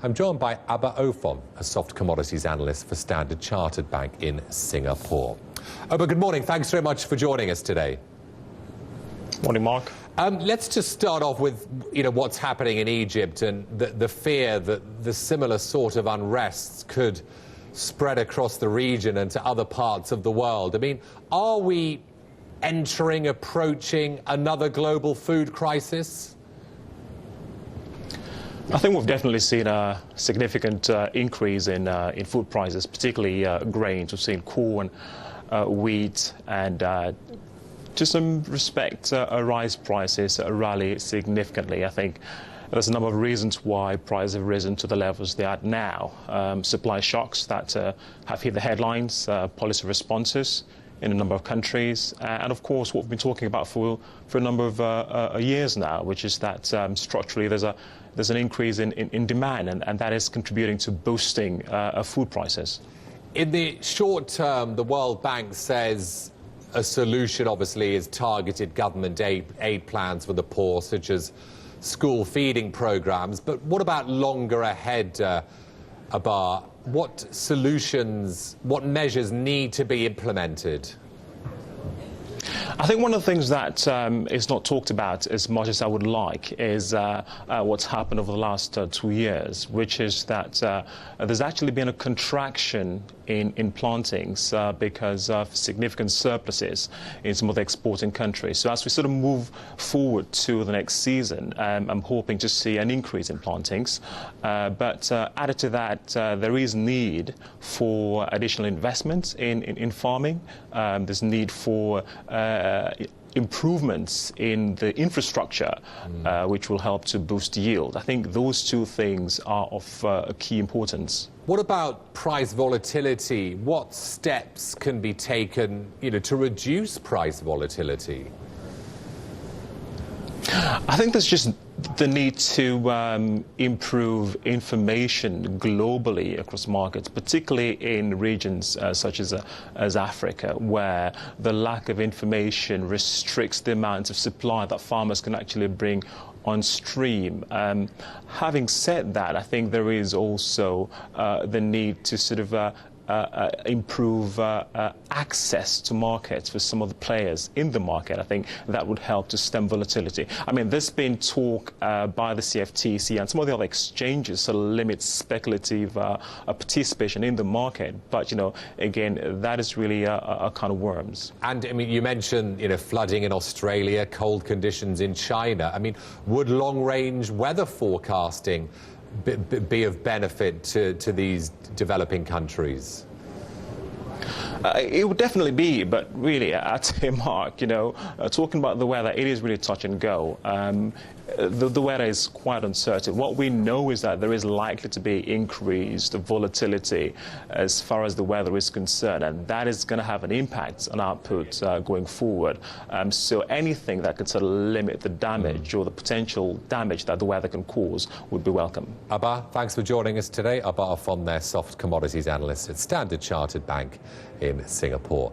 I'm joined by Abah Ofon, a soft commodities analyst for Standard Chartered Bank in Singapore. Abah, good morning. Thanks very much for joining us today. Morning, Mark. Let's just start off with, what's happening in Egypt and the fear that the similar sort of unrests could spread across the region and to other parts of the world. I mean, are we approaching another global food crisis? I think we've definitely seen a significant increase in food prices, particularly grains. We've seen corn, wheat, and to some respect, rice prices rally significantly. I think there's a number of reasons why prices have risen to the levels they're at now. Supply shocks that have hit the headlines, policy responses in a number of countries, and of course what we've been talking about for a number of years now, which is that structurally there's an increase in demand, and that is contributing to boosting food prices. In the short term, the World Bank says a solution obviously is targeted government aid plans for the poor, such as school feeding programs. But what about longer ahead, Abah? What solutions, what measures need to be implemented? I think one of the things that is not talked about as much as I would like is what's happened over the last 2 years, which is that there's actually been a contraction in plantings because of significant surpluses in some of the exporting countries. So as we sort of move forward to the next season, I'm hoping to see an increase in plantings. But added to that, there is need for additional investment in farming. There's need for improvements in the infrastructure, which will help to boost yield. I think those two things are of key importance. What about price volatility? What steps can be taken, to reduce price volatility? I think there's just the need to improve information globally across markets, particularly in regions such as Africa, where the lack of information restricts the amount of supply that farmers can actually bring on stream. Having said that, I think there is also the need to sort of improve access to markets for some of the players in the market. I think that would help to stem volatility. I mean, there's been talk by the CFTC and some of the other exchanges to limit speculative participation in the market. But, again, that is really a kind of worms. And, I mean, you mentioned, flooding in Australia, cold conditions in China. I mean, would long-range weather forecasting be of benefit to these developing countries? It would definitely be, but really, I'd say, Mark, talking about the weather, it is really touch and go. The weather is quite uncertain. What we know is that there is likely to be increased volatility as far as the weather is concerned, and that is going to have an impact on output going forward. So anything that could sort of limit the damage or the potential damage that the weather can cause would be welcome. Abah, thanks for joining us today. Abah Ofon, their soft commodities analyst at Standard Chartered Bank in Singapore.